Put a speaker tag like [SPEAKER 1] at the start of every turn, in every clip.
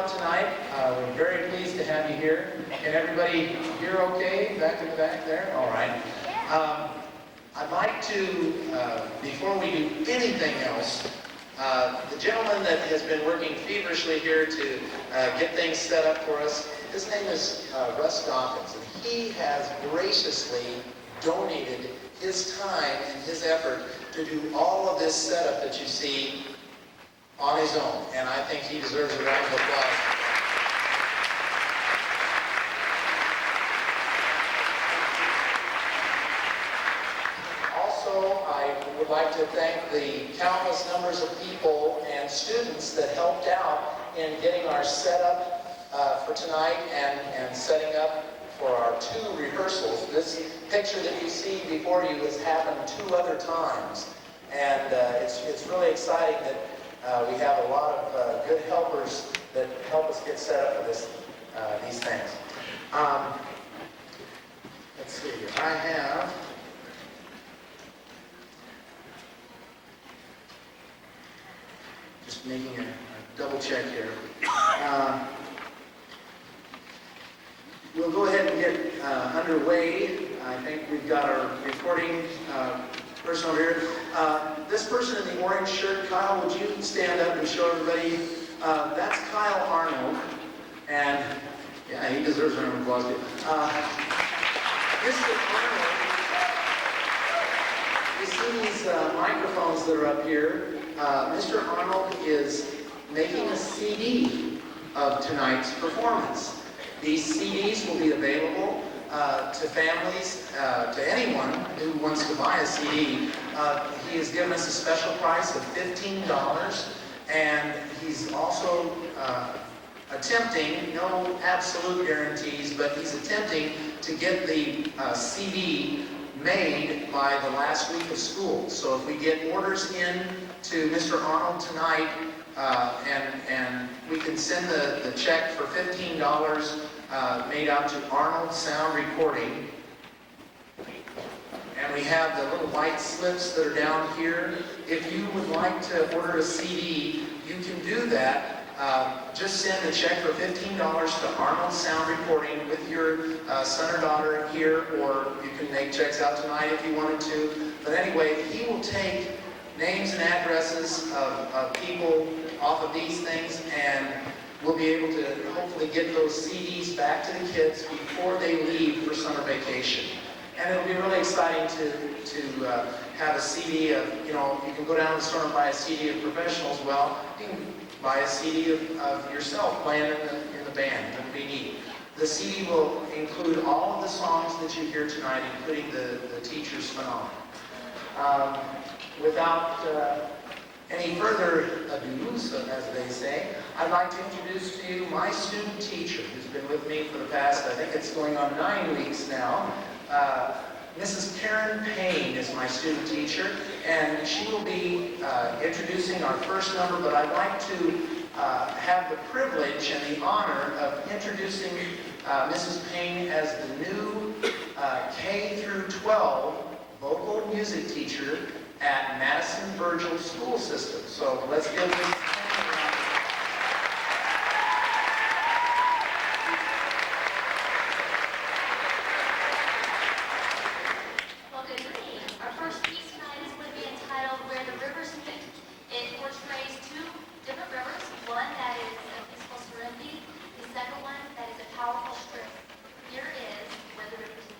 [SPEAKER 1] out tonight. We're very pleased to have you here. Can everybody hear okay? Back in the back there? All right. I'd like to, before we do anything else, the gentleman that has been working feverishly here to get things set up for us, his name is Russ Dawkins, and he has graciously donated his time and his effort to do all of this setup that you see on his own, and I think he deserves a round of applause. Also, I would like to thank the countless numbers of people and students that helped out in getting our setup for tonight and setting up for our 2 rehearsals. This picture that you see before you has happened 2 other times, and it's really exciting that we have a lot of good helpers that help us get set up for these things. Let's see here. I have just making a double check here. We'll go ahead and get underway. I think we've got our recording person over here. This person in the orange shirt, Kyle, would you stand up and show everybody? That's Kyle Arnold, and yeah, he deserves a round of applause too. Mr. Arnold, you see these microphones that are up here. Mr. Arnold is making a CD of tonight's performance. These CDs will be available to families, to anyone who wants to buy a CD. He has given us a special price of $15, and he's also attempting, no absolute guarantees, but he's attempting to get the CD made by the last week of school. So if we get orders in to Mr. Arnold tonight, and we can send the check for $15 made out to Arnold Sound Recording. And we have the little white slips that are down here. If you would like to order a CD, you can do that. Just send a check for $15 to Arnold Sound Recording with your son or daughter here, or you can make checks out tonight if you wanted to. But anyway, he will take names and addresses of people off of these things, and we'll be able to hopefully get those CDs back to the kids before they leave for summer vacation. And it'll be really exciting to have a CD of, you can go down to the store and buy a CD of professionals. Well, you can buy a CD of yourself playing in the band. It'll be neat. The CD will include all of the songs that you hear tonight, including the teacher's phenomenon. Without any further ado, so as they say, I'd like to introduce to you my student teacher, who's been with me for the past, I think it's going on 9 weeks now. Mrs. Karen Payne is my student teacher, and she will be introducing our first number, but I'd like to have the privilege and the honor of introducing Mrs. Payne as the new K through 12 vocal music teacher at Madison Virgil School System. So let's give this a round.
[SPEAKER 2] Well, good evening. Our first piece tonight is going to be entitled Where the Rivers Meet. It portrays 2 different rivers. One that is a peaceful serenity, the second one that is a powerful strength. Here is Where the Rivers Meet.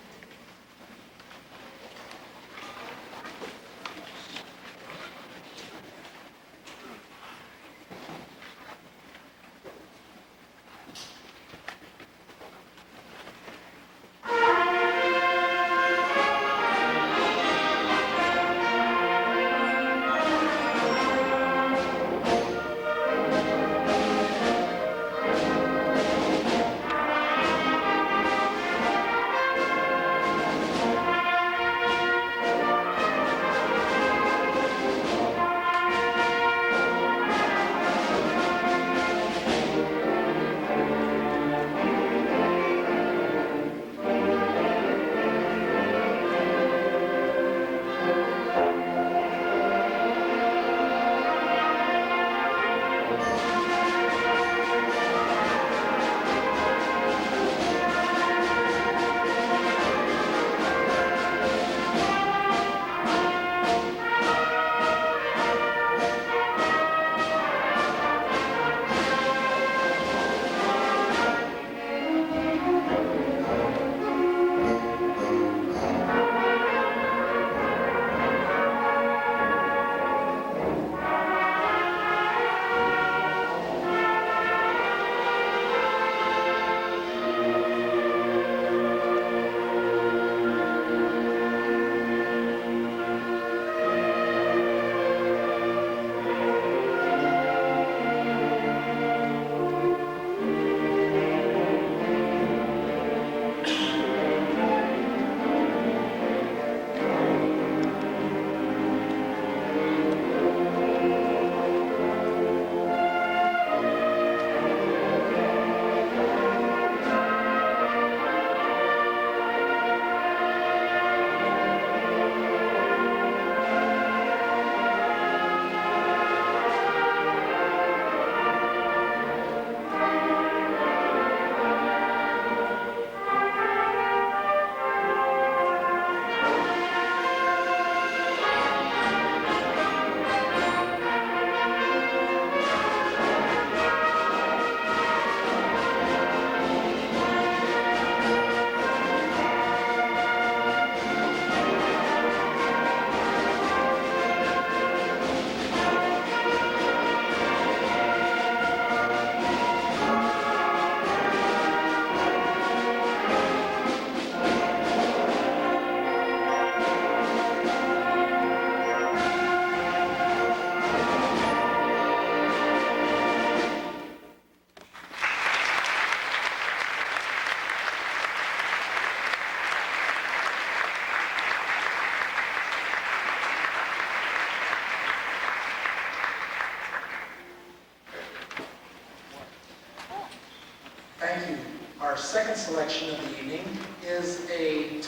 [SPEAKER 1] second selection of the evening is a,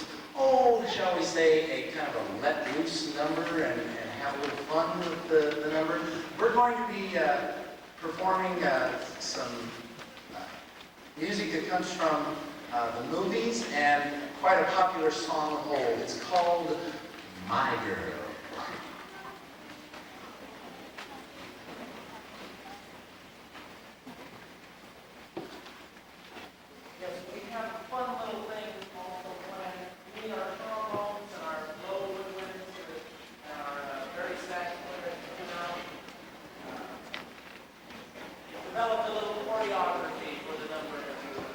[SPEAKER 1] shall we say, a kind of a let loose number and have a little fun with the number. We're going to be performing some music that comes from the movies and quite a popular song of old. It's called My Girl. Yes, we have a fun little thing also planned. We need our trombones and our low woodwinds and our very saxophone that come out. Developed a little choreography for the number that we were.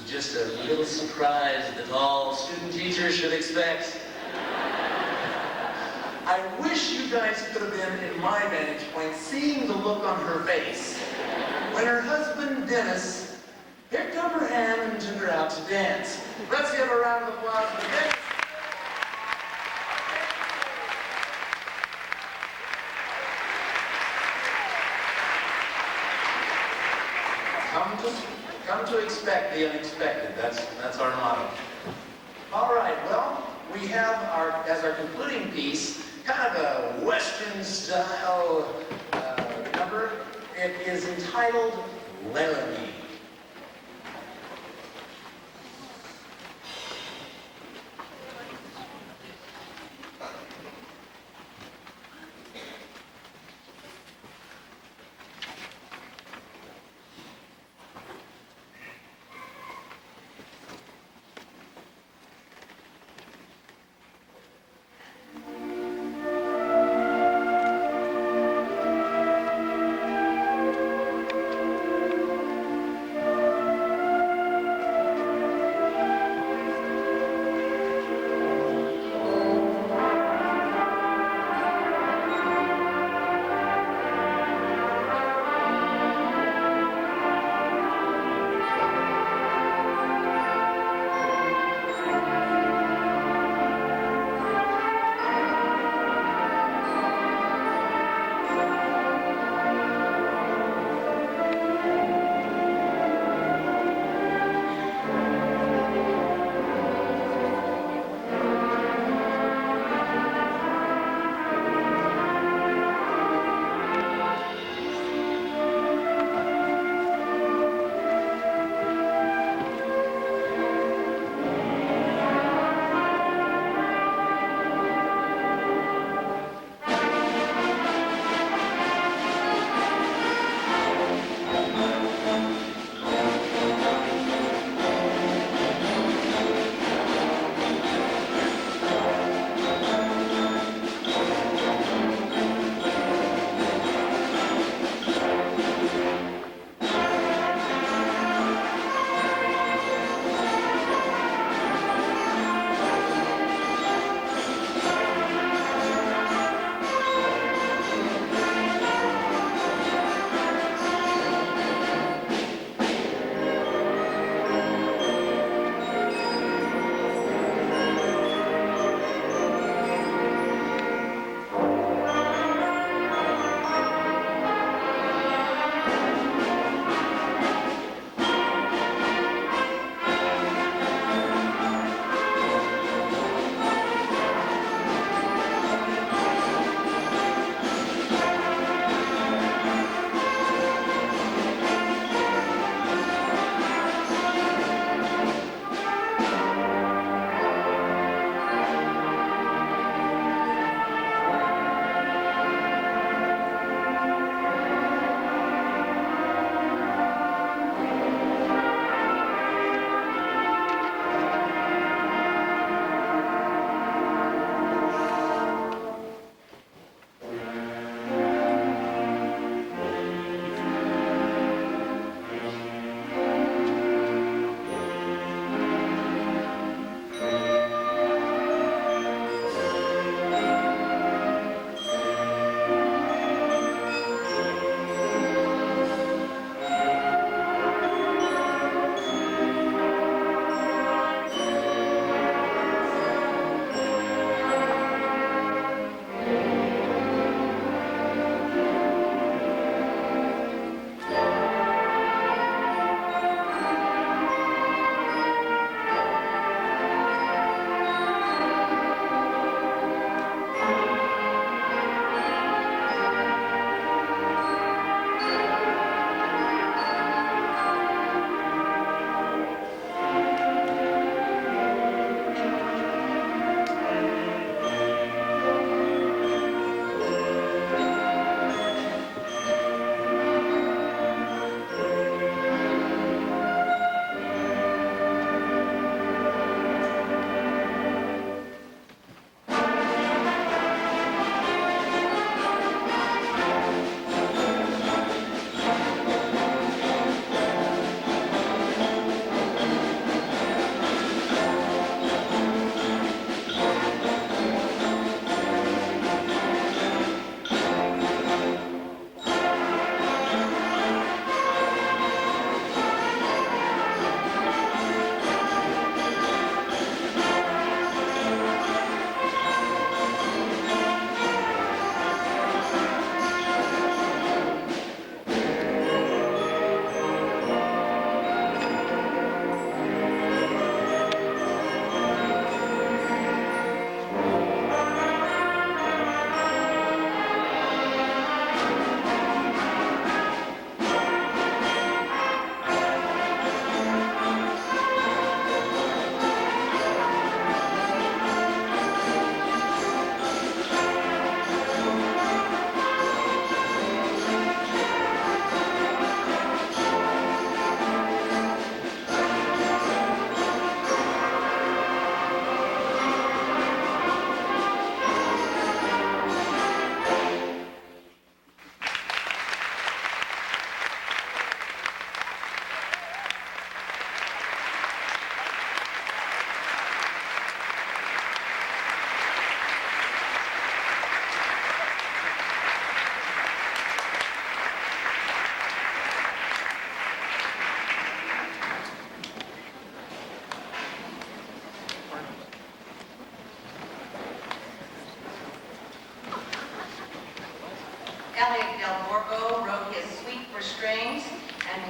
[SPEAKER 1] Just a little surprise that all student teachers should expect. I wish you guys could have been in my vantage point, seeing the look on her face when her husband, Dennis, picked up her hand and took her out to dance. Let's give a round of applause for Dennis. Come to expect the unexpected. That's our motto. All right, well, we have as our concluding piece, kind of a Western style number It is entitled Laramie.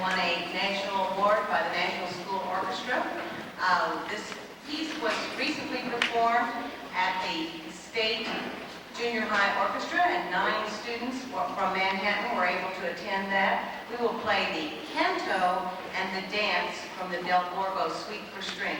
[SPEAKER 3] won a national award by the National School Orchestra. This piece was recently performed at the State Junior High Orchestra, and 9 students from Manhattan were able to attend that. We will play the canto and the dance from the Del Borgo Suite for Strings.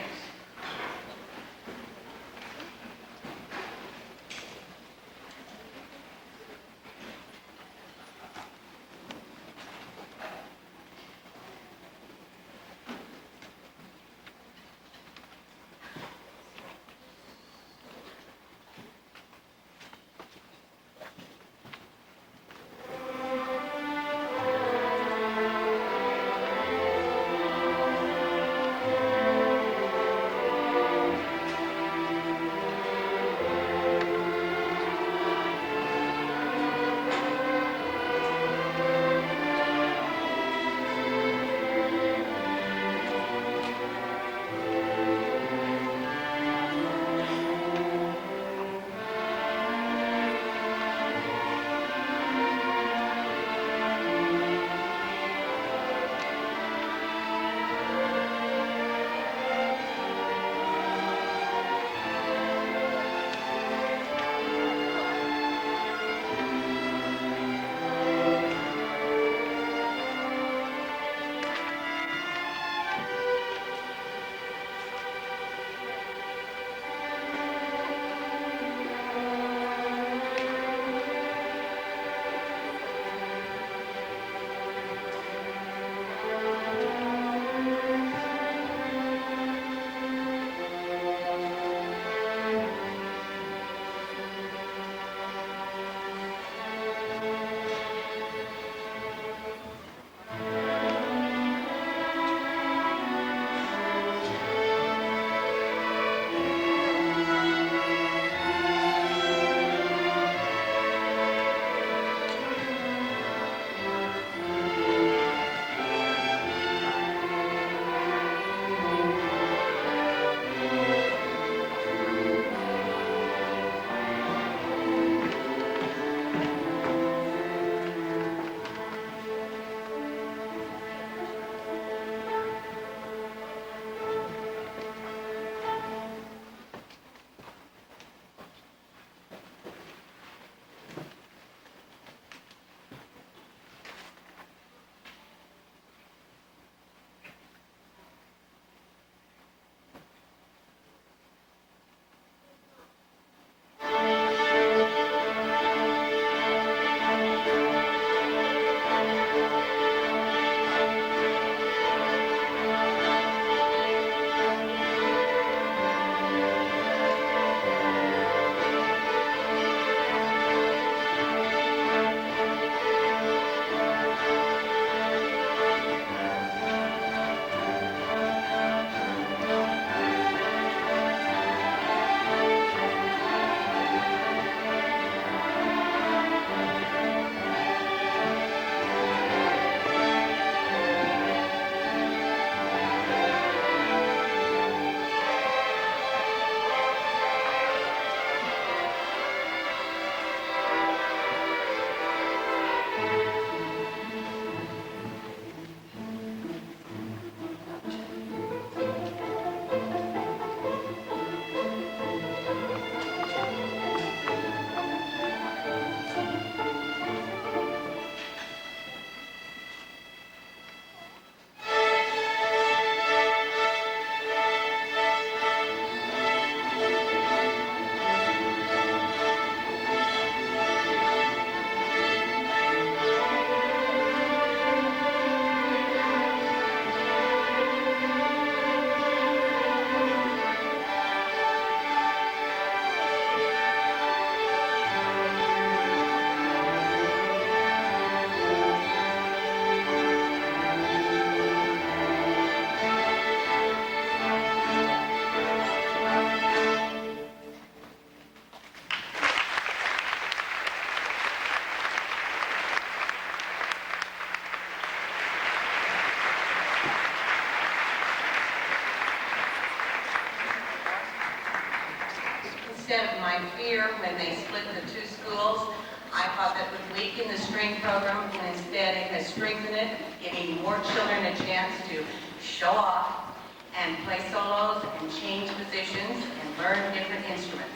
[SPEAKER 3] Instead of my fear when they split the 2 schools, I thought that would weaken the string program, and instead it has strengthened it, giving more children a chance to show off and play solos and change positions and learn different instruments.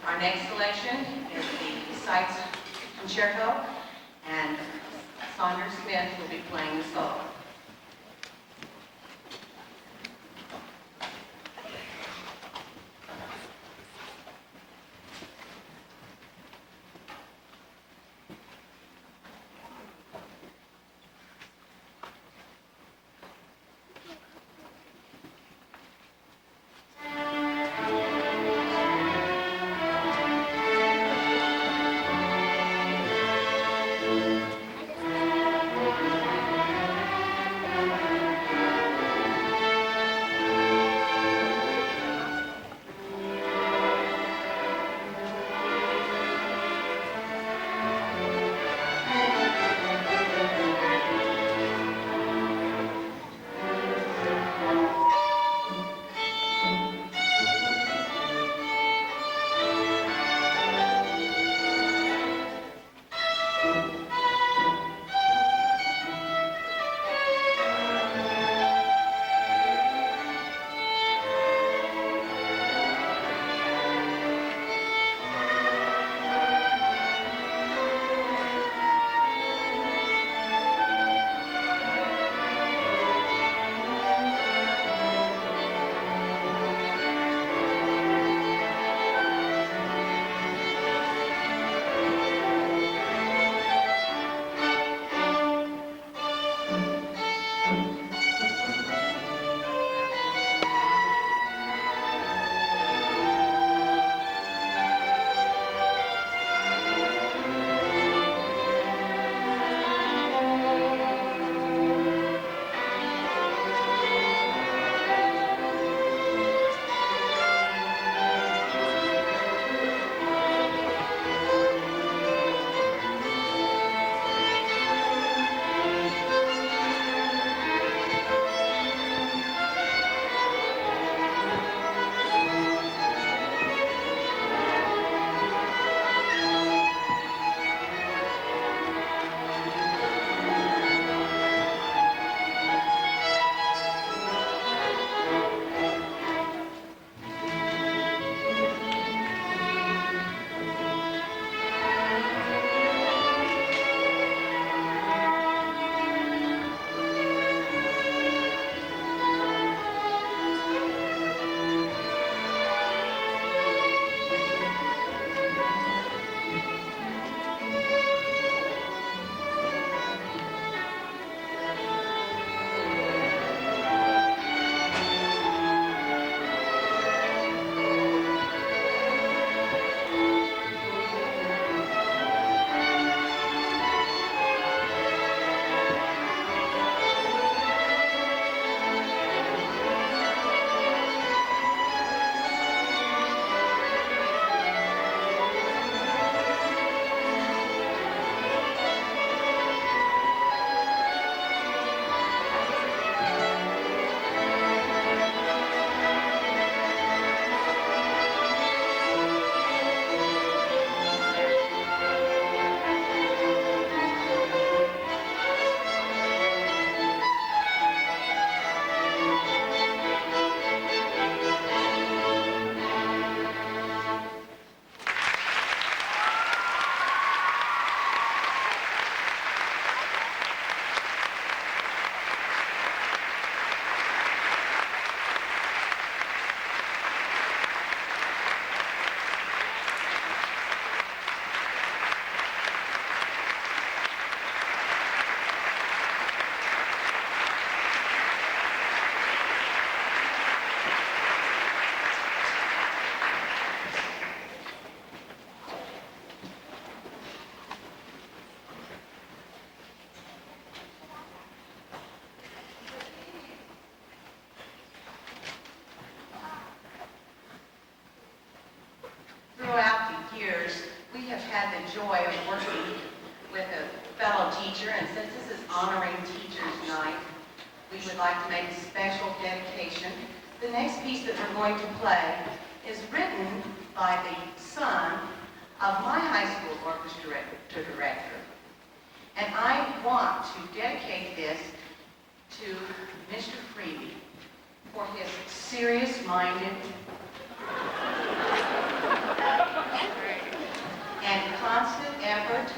[SPEAKER 3] Our next selection is the Sights Concerto, and Saunders Smith will be playing the solo. joy of working with a fellow teacher, and since this is Honoring Teachers Night, we would like to make a special dedication. The next piece that we're going to play is written by the son of my high school orchestra director. And I want to dedicate this to Mr. Freebie for his serious-minded and constant effort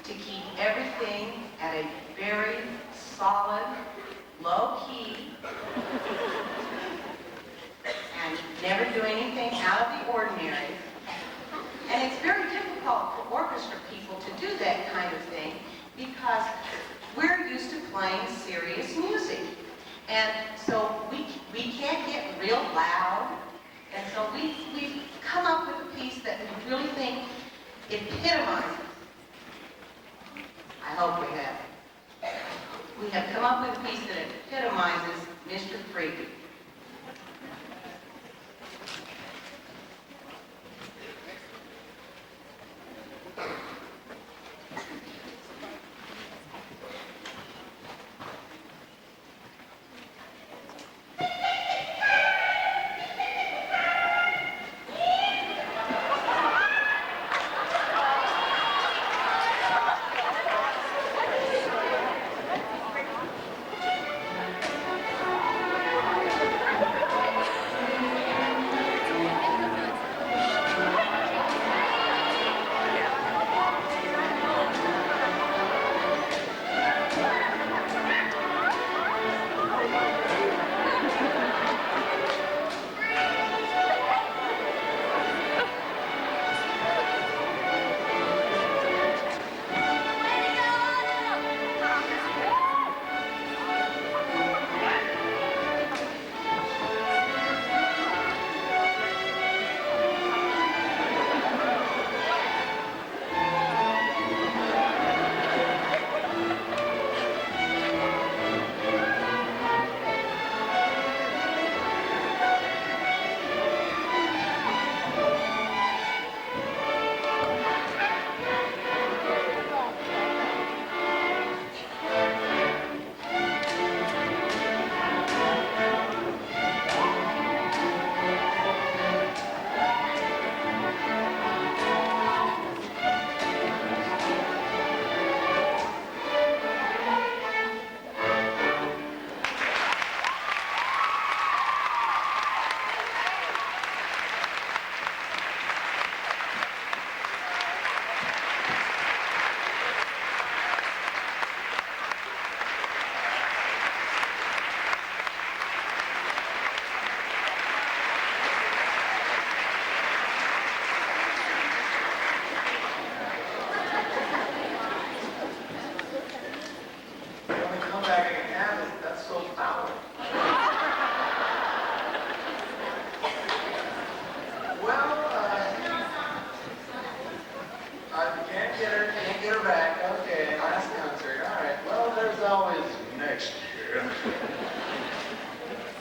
[SPEAKER 3] to keep everything at a very solid, low key, and never do anything out of the ordinary. And it's very difficult for orchestra people to do that kind of thing because we're used to playing serious music. And so we can't get real loud. And so we've come up with a piece that we really think epitomizes. I hope we have. We have come up with a piece that epitomizes Mr. Freebie.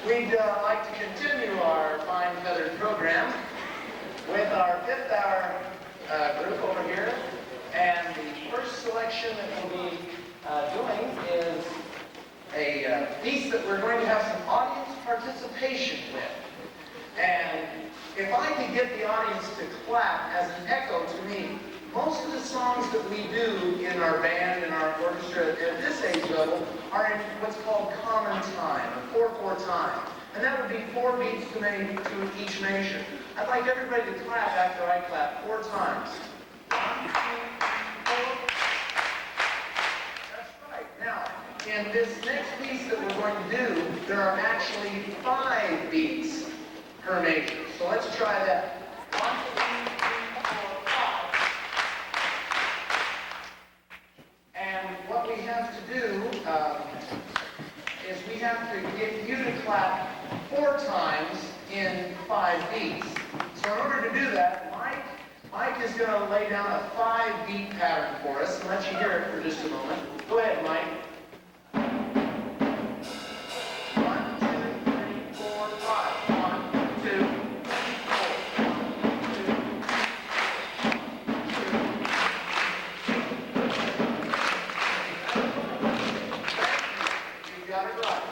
[SPEAKER 1] We'd like to continue our fine feathered program with our fifth hour group over here. And the first selection that we'll be doing is a piece that we're going to have some audience participation with. And if I could get the audience to clap as an echo to me, most of the songs that we do in our band and our orchestra at this age level are in what's called common time, or 4/4 time. And that would be 4 beats to each measure. I'd like everybody to clap after I clap 4 times. 1, 2, 3, 4. That's right. Now, in this next piece that we're going to do, there are actually 5 beats per measure. So let's try that. 1, 2, 3, 4, 5. And what we have to do is we have to get you to clap 4 times in 5 beats. So in order to do that, Mike is going to lay down a 5-beat pattern for us and let you hear it for just a moment. Go ahead, Mike. 1, 2, 3, 4, 5. 1, 2, 3, 4. 1, 2, 3. You got it right.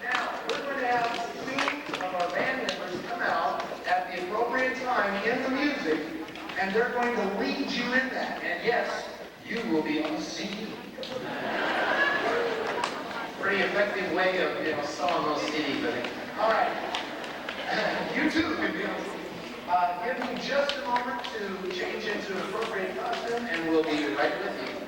[SPEAKER 1] Now, we're going to have 2 of our band members come out at the appropriate time in the music and they're going to lead you in that. And yes, you will be on the CD. Pretty effective way of, selling those CDs, I think. All right. You too can be on CD. Give me just a moment to change into an appropriate costume, and we'll be right with you.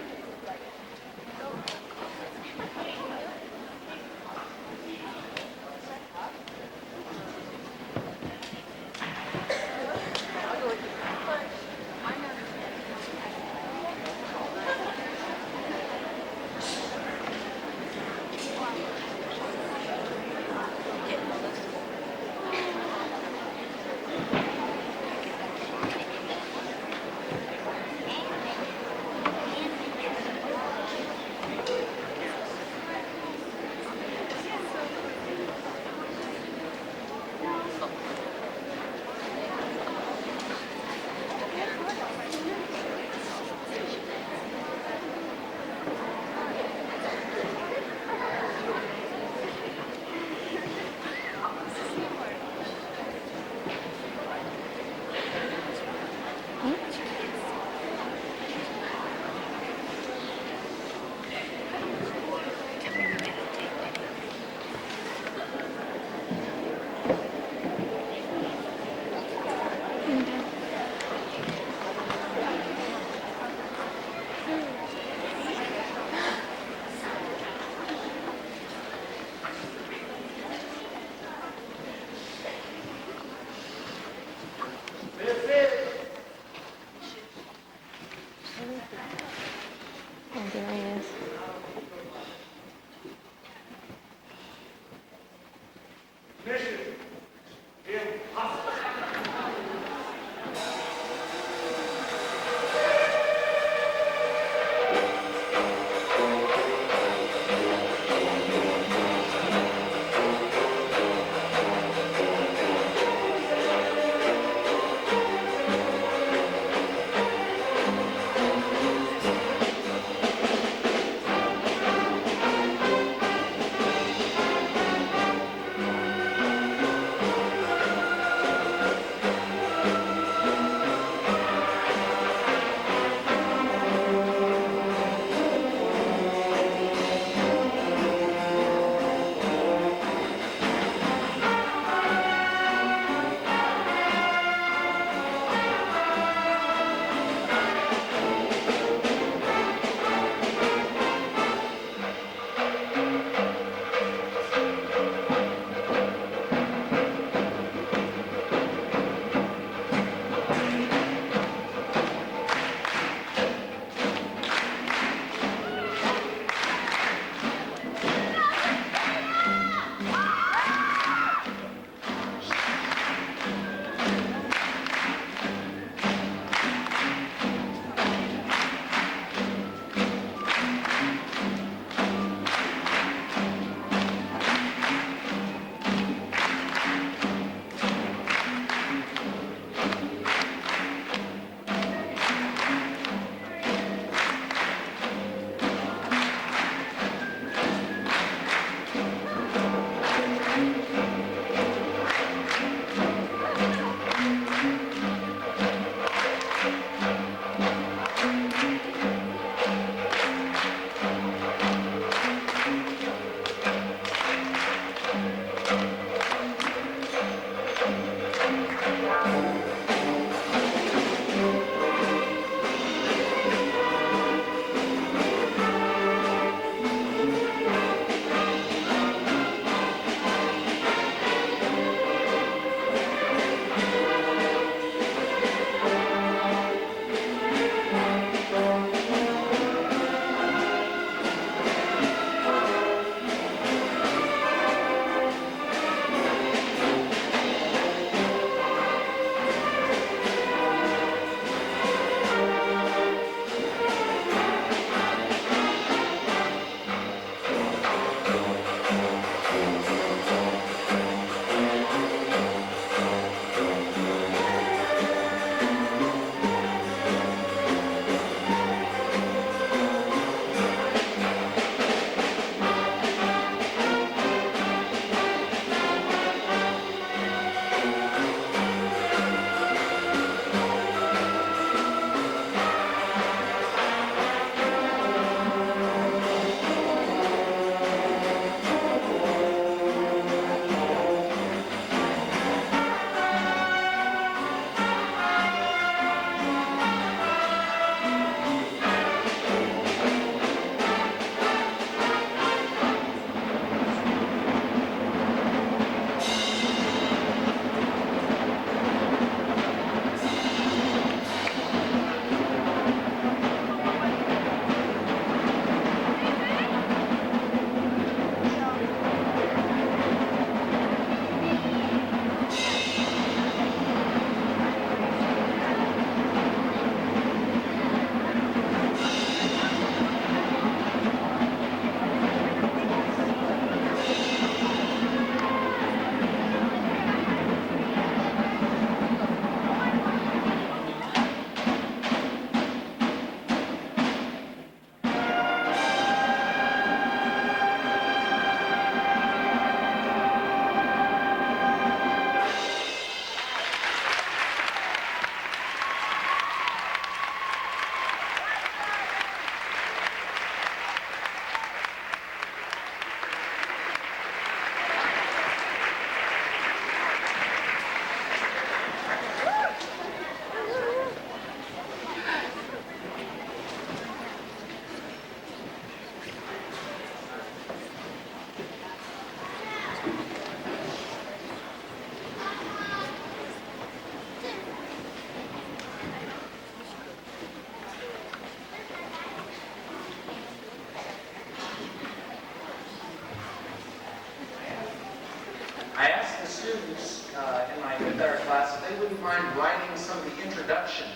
[SPEAKER 1] students in my fifth hour class if they wouldn't mind writing some of the introductions.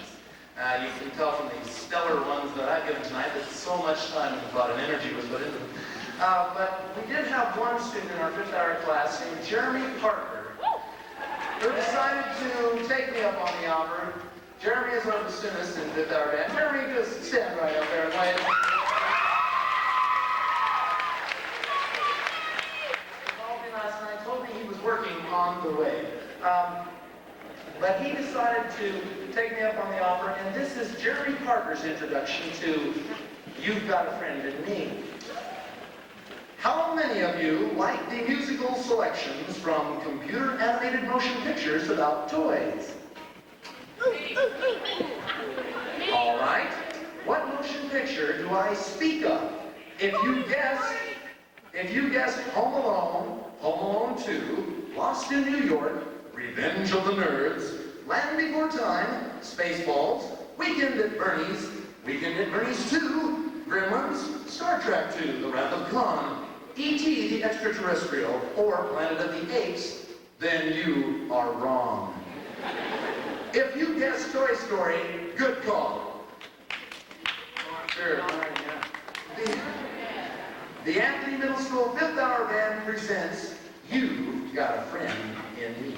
[SPEAKER 1] You can tell from the stellar ones that I've given tonight that so much time and thought and energy was put into them. But we did have one student in our fifth hour class named Jeremy Parker who decided to take me up on the offer. Jeremy is one of the students in fifth hour band. Jeremy, just stand right up there and wave. He called me last night, told me he was working on the way. But he decided to take me up on the offer, and this is Jeremy Parker's introduction to You've Got a Friend in Me. How many of you like the musical selections from computer animated motion pictures about toys? All right. What motion picture do I speak of? If you guessed Home Alone, Home Alone 2, Lost in New York, Revenge of the Nerds, Land Before Time, Spaceballs, Weekend at Bernie's 2, Gremlins, Star Trek 2, The Wrath of Khan, E.T. the Extraterrestrial, or Planet of the Apes, then you are wrong. If you guessed Toy Story, good call. Sure. The Anthony Middle School Fifth Hour Band presents You've Got a Friend in Me.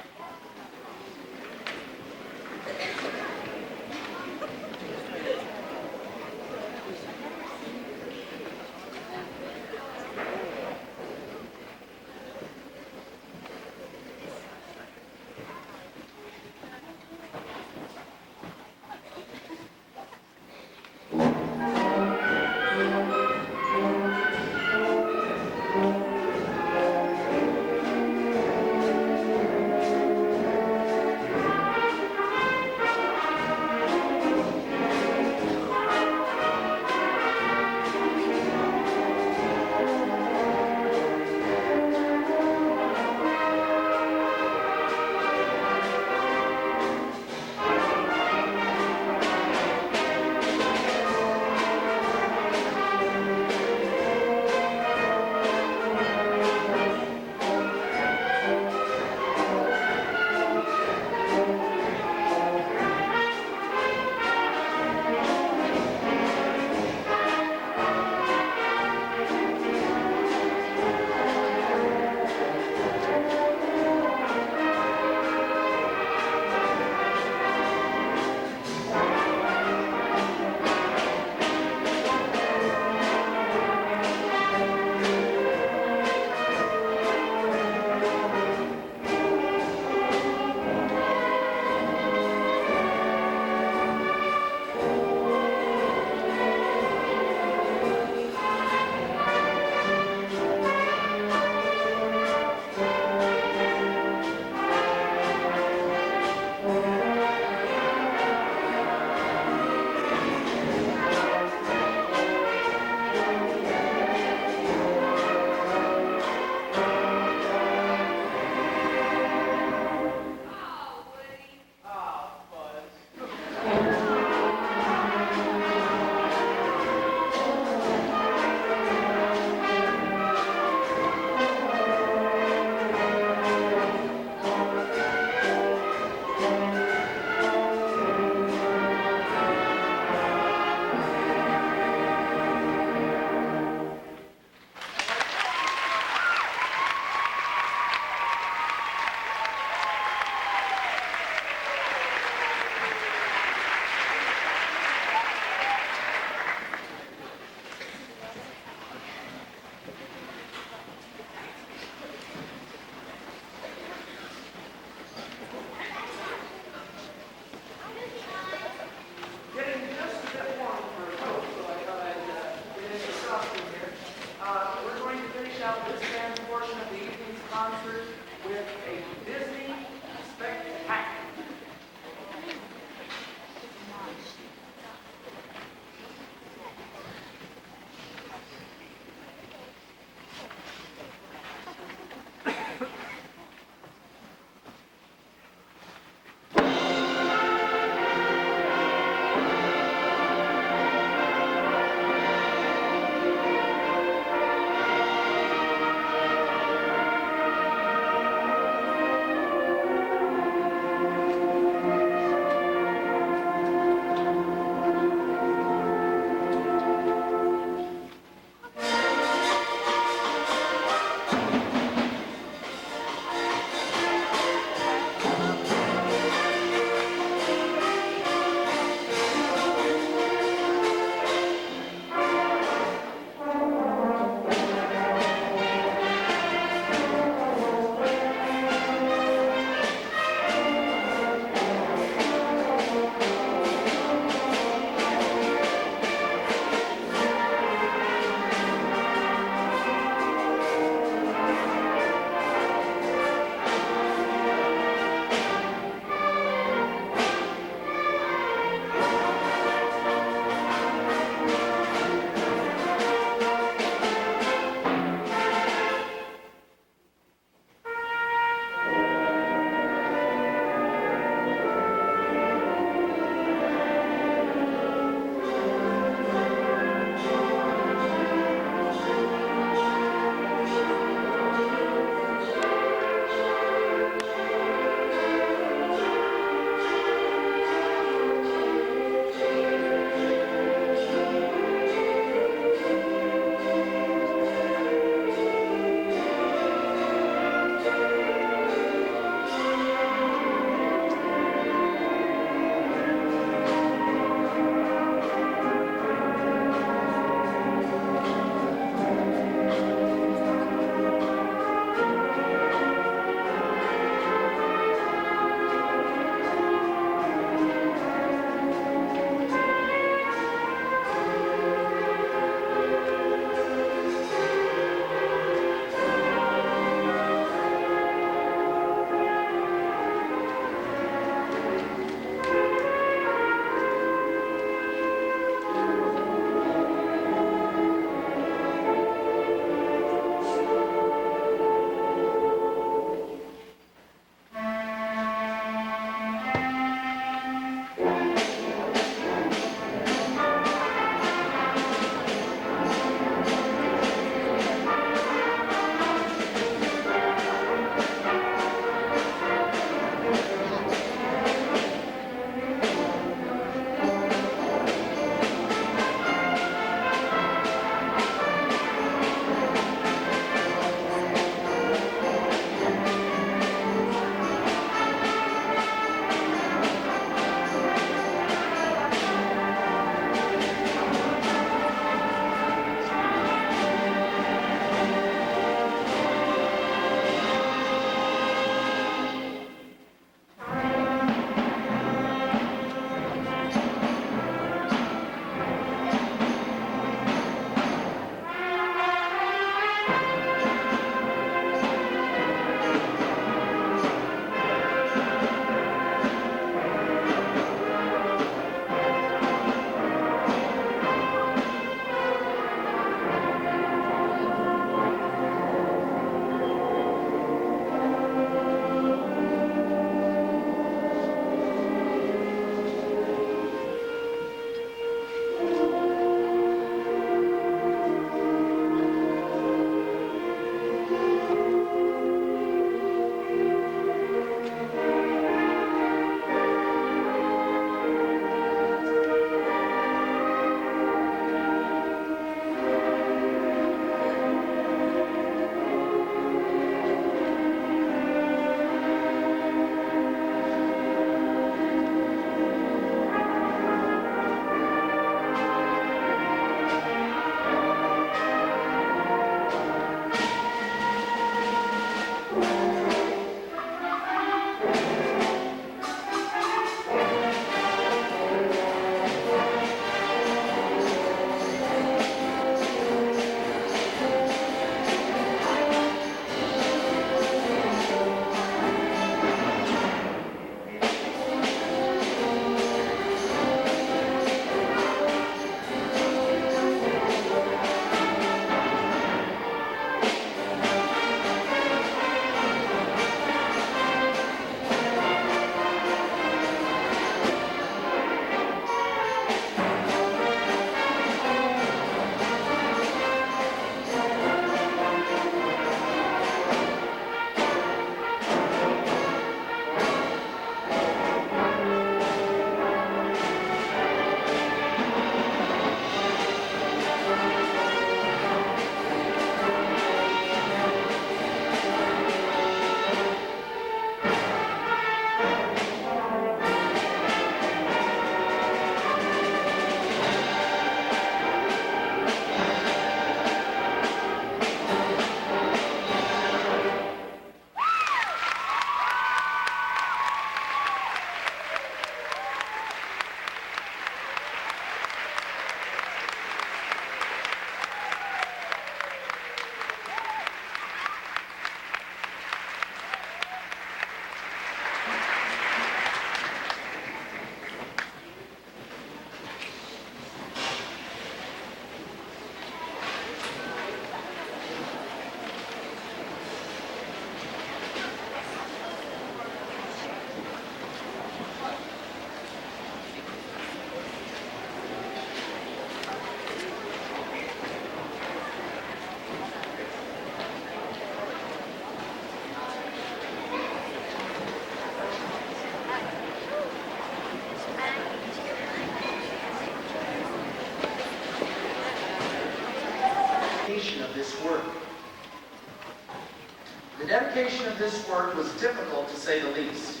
[SPEAKER 1] dedication of this work was difficult to say the least.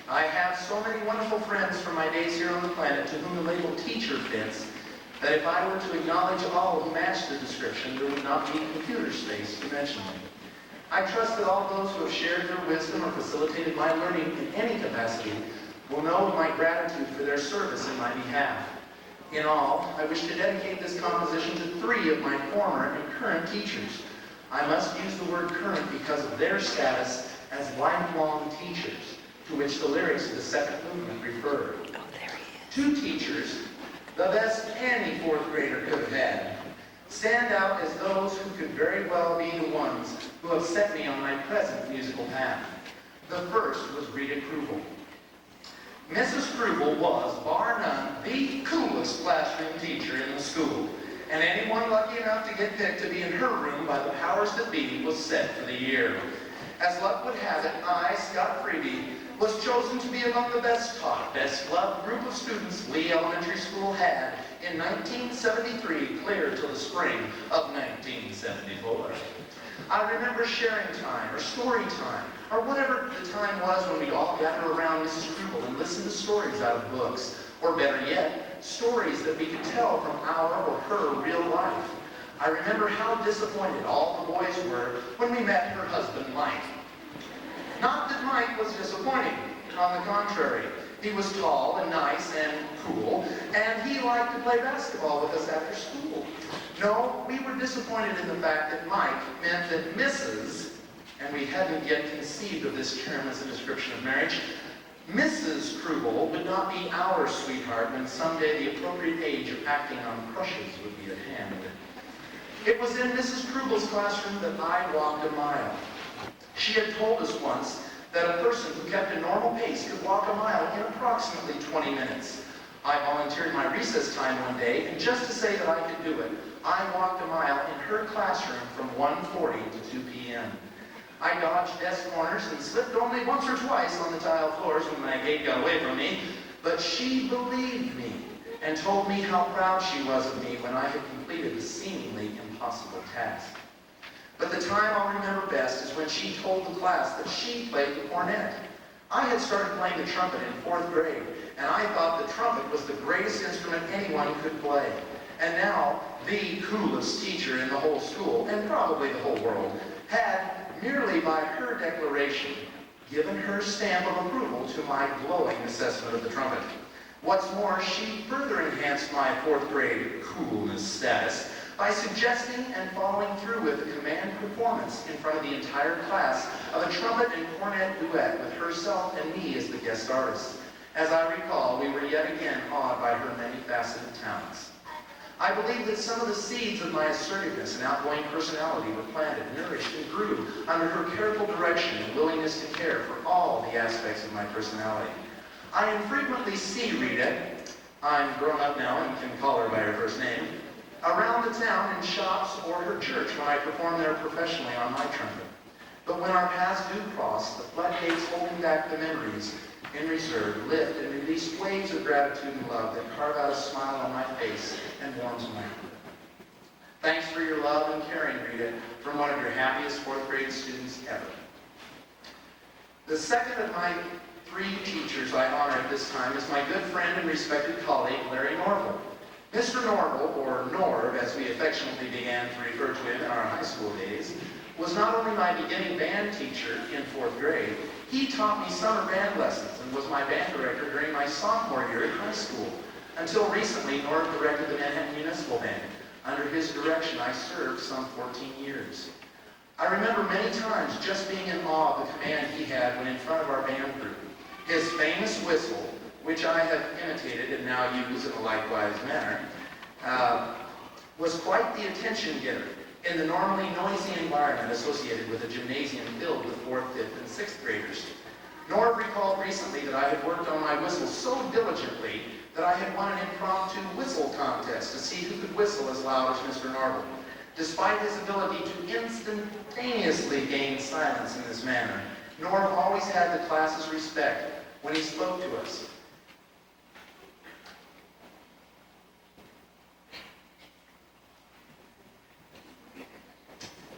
[SPEAKER 1] I have so many wonderful friends from my days here on the planet to whom the label teacher fits, that if I were to acknowledge all who match the description, there would not be computer space to mention them. I trust that all those who have shared their wisdom or facilitated my learning in any capacity will know of my gratitude for their service in my behalf. In all, I wish to dedicate this composition to 3 of my former and current teachers. I must use the word current because of their status as lifelong teachers, to which the lyrics of the second movement refer. 2 teachers, the best any 4th grader could have had, stand out as those who could very well be the ones who have set me on my present musical path. The first was Rita Krubel. Mrs. Krubel was, bar none, the coolest classroom teacher in the school, and anyone lucky enough to get picked to be in her room by the powers that be was set for the year. As luck would have it, I, Scott Freeby, was chosen to be among the best taught, best loved group of students Lee Elementary School had in 1973, clear till the spring of 1974. I remember sharing time, or story time, or whatever the time was when we'd all gather around Mrs. Krubel and listen to stories out of books, or better yet, stories that we could tell from our or her real life. I remember how disappointed all the boys were when we met her husband, Mike. Not that Mike was disappointing. On the contrary, he was tall and nice and cool, and he liked to play basketball with us after school. No, we were disappointed in the fact that Mike meant that Mrs., and we hadn't yet conceived of this term as a description of marriage, Mrs. Krubel would not be our sweetheart when someday the appropriate age of acting on crushes would be at hand. It was in Mrs. Krubel's classroom that I walked a mile. She had told us once that a person who kept a normal pace could walk a mile in approximately 20 minutes. I volunteered my recess time one day, and just to say that I could do it, I walked a mile in her classroom from 1:40 to 2 p.m. I dodged desk corners and slipped only once or twice on the tile floors when my gait got away from me, but she believed me and told me how proud she was of me when I had completed the seemingly impossible task. But the time I'll remember best is when she told the class that she played the cornet. I had started playing the trumpet in 4th grade, and I thought the trumpet was the greatest instrument anyone could play. And now, the coolest teacher in the whole school, and probably the whole world, had, merely by her declaration, given her stamp of approval to my glowing assessment of the trumpet. What's more, she further enhanced my 4th grade coolness status by suggesting and following through with the command performance in front of the entire class of a trumpet and cornet duet with herself and me as the guest artists. As I recall, we were yet again awed by her many-faceted talents. I believe that some of the seeds of my assertiveness and outgoing personality were planted, nourished, and grew under her careful direction and willingness to care for all the aspects of my personality. I infrequently see Rita, I'm grown up now and can call her by her first name, around the town in shops or her church when I perform there professionally on my trumpet. But when our paths do cross, the floodgates holding back the memories in reserve lift and release waves of gratitude and love that carve out a smile on my face and warms my heart. Thanks for your love and caring, Rita, from one of your happiest 4th grade students ever. The second of my 3 teachers I honor at this time is my good friend and respected colleague, Larry Norville. Mr. Norville, or Norv, as we affectionately began to refer to him in our high school days, was not only my beginning band teacher in 4th grade, he taught me summer band lessons and was my band director during my sophomore year in high school. Until recently, Norv directed the Manhattan Municipal Band. Under his direction, I served some 14 years. I remember many times just being in awe of the command he had when in front of our band group. His famous whistle, which I have imitated and now use in a likewise manner, was quite the attention getter in the normally noisy environment associated with a gymnasium filled with 4th, 5th, and 6th graders. Norv recalled recently that I had worked on my whistle so diligently that I had won an impromptu whistle contest to see who could whistle as loud as Mr. Norville. Despite his ability to instantaneously gain silence in this manner, Norv always had the class's respect when he spoke to us.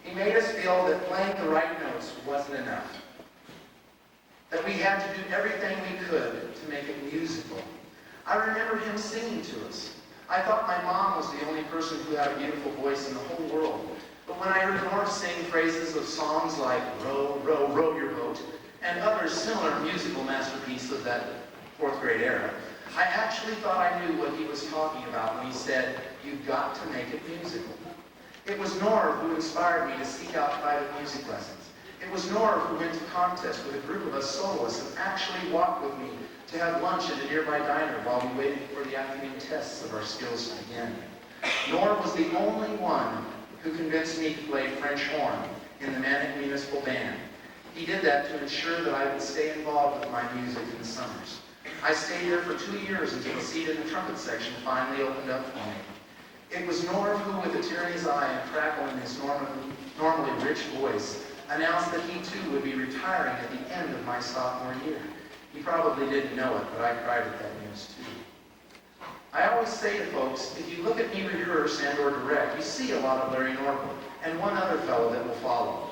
[SPEAKER 1] He made us feel that playing the right notes wasn't enough. we had to do everything we could to make it musical. I remember him singing to us. I thought my mom was the only person who had a beautiful voice in the whole world. But when I heard Norm sing phrases of songs like Row, Row, Row Your Boat, and other similar musical masterpieces of that fourth grade era, I actually thought I knew what he was talking about when he said, "You've got to make it musical." It was Norm who inspired me to seek out private music lessons. It was Norm who went to contest with a group of us soloists and actually walked with me to have lunch at a nearby diner while we waited for the afternoon tests of our skills to begin. Norm was the only one who convinced me to play French horn in the Manic Municipal Band. He did that to ensure that I would stay involved with my music in the summers. I stayed there for 2 years until a seat in the trumpet section finally opened up for me. It was Norm who, with a tear in his eye and crackle in his normally rich voice, announced that he too would be retiring at the end of my sophomore year. He probably didn't know it, but I cried at that news too. I always say to folks, if you look at me rehearse and or direct, you see a lot of Larry Norman and one other fellow that will follow.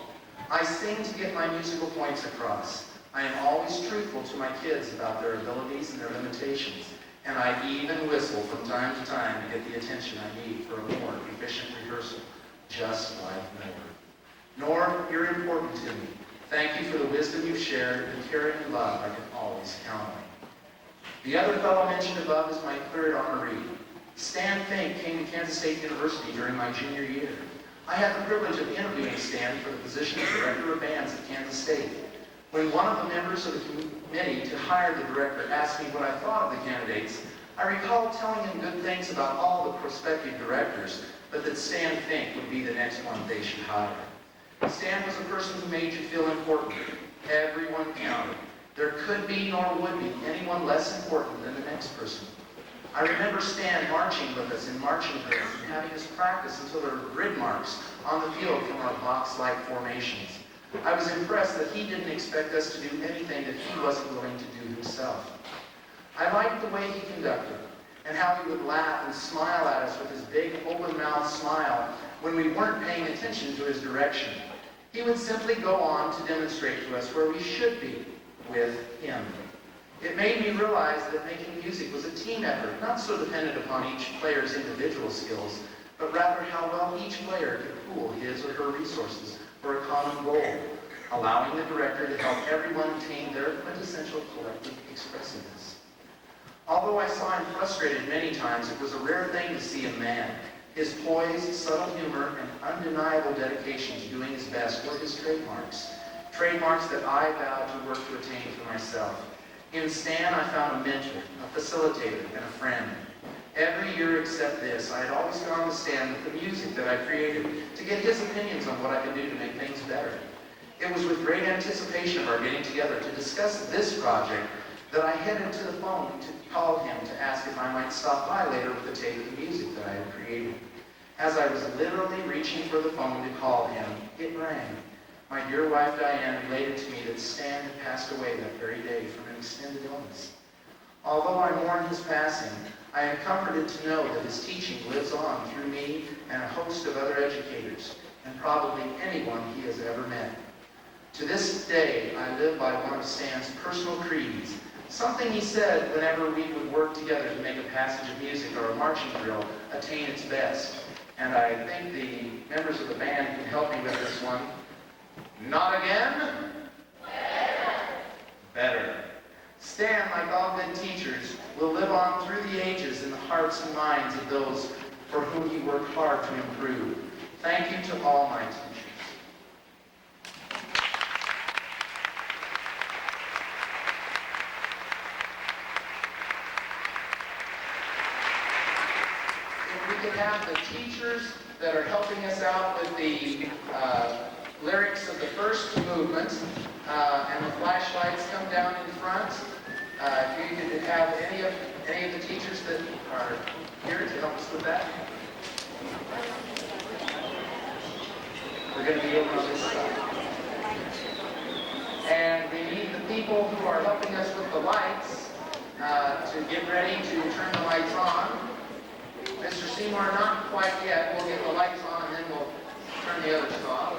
[SPEAKER 1] I sing to get my musical points across. I am always truthful to my kids about their abilities and their limitations, and I even whistle from time to time to get the attention I need for a more efficient rehearsal, just like Norm. Norm, you're important to me. Thank you for the wisdom you've shared and the caring and love I can always count on. The other fellow mentioned above is my third honoree. Stan Fink came to Kansas State University during my junior year. I had the privilege of interviewing Stan for the position of Director of Bands at Kansas State. When one of the members of the committee to hire the director asked me what I thought of the candidates, I recall telling him good things about all the prospective directors, but that Stan Fink would be the next one they should hire. Stan was a person who made you feel important. Everyone counted. There could be nor would be anyone less important than the next person. I remember Stan marching with us in marching drills and having us practice until there were grid marks on the field from our box-like formations. I was impressed that he didn't expect us to do anything that he wasn't willing to do himself. I liked the way he conducted and how he would laugh and smile at us with his big open-mouthed smile when we weren't paying attention to his direction. He would simply go on to demonstrate to us where we should be with him. It made me realize that making music was a team effort, not so dependent upon each player's individual skills, but rather how well each player could pool his or her resources for a common goal, allowing the director to help everyone attain their quintessential collective expressiveness. Although I saw him frustrated many times, it was a rare thing to see a man. His poise, subtle humor, and undeniable dedication to doing his best were his trademarks. Trademarks that I vowed to work to attain for myself. In Stan, I found a mentor, a facilitator, and a friend. Every year except this, I had always gone to Stan with the music that I created to get his opinions on what I could do to make things better. It was with great anticipation of our getting together to discuss this project that I headed to the phone to call him to ask if I might stop by later with a tape of the music that I had created. As I was literally reaching for the phone to call him, it rang. My dear wife Diane related to me that Stan had passed away that very day from an extended illness. Although I mourn his passing, I am comforted to know that his teaching lives on through me and a host of other educators, and probably anyone he has ever met. To this day, I live by one of Stan's personal creeds, something he said whenever we would work together to make a passage of music or a marching drill attain its best. And I think the members of the band can help me with this one. Not again? Better. Stan, like all good teachers, will live on through the ages in the hearts and minds of those for whom he worked hard to improve. Thank you to all my teachers. If we could have the teachers that are helping us out with the lyrics of the first movement, and the flashlights come down in front. If you could have any of the teachers that are here to help us with that. We're going to be over on this side. And we need the people who are helping us with the lights to get ready to turn the lights on. Mr. Seymour, not quite yet. We'll get the lights on and then we'll turn the others off.